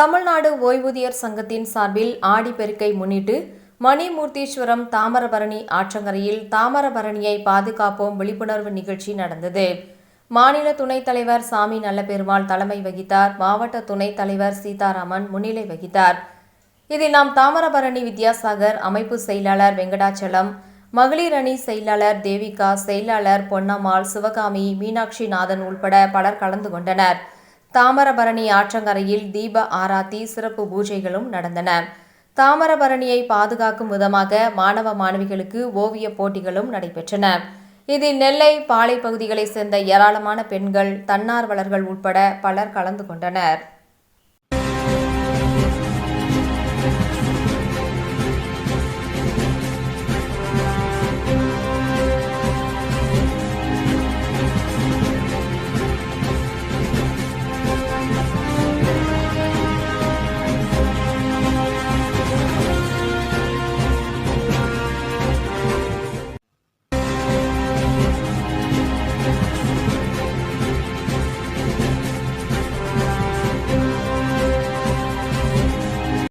தமிழ்நாடு ஓய்வூதியர் சங்கத்தின் சார்பில் ஆடிப்பெருக்கை முன்னிட்டு மணிமூர்த்தீஸ்வரம் தாமிரபரணி ஆற்றங்கரையில் தாமிரபரணியை பாதுகாப்போம் விழிப்புணர்வு நிகழ்ச்சி நடந்தது. மாநில துணைத் தலைவர் சாமி நல்லபெருமாள் தலைமை வகித்தார். மாவட்ட துணைத் தலைவர் சீதாராமன் முன்னிலை வகித்தார். இதில் நாம் தாமிரபரணி வித்யாசாகர், அமைப்பு செயலாளர் வெங்கடாச்சலம், மகளிர் அணி செயலாளர் தேவிகா, செயலாளர் பொன்னம்மாள், சிவகாமி, மீனாட்சி நாதன் உள்பட பலர் கலந்து கொண்டனர். தாமிரபரணி ஆற்றங்கரையில் தீப ஆராத்தி, சிறப்பு பூஜைகளும் நடந்தன. தாமிரபரணியை பாதுகாக்கும் விதமாக மாணவ மாணவிகளுக்கு ஓவிய போட்டிகளும் நடைபெற்றன. இதில் நெல்லை, பாளை பகுதிகளைச் சேர்ந்த ஏராளமான பெண்கள், தன்னார்வலர்கள் உட்பட பலர் கலந்து கொண்டனர்.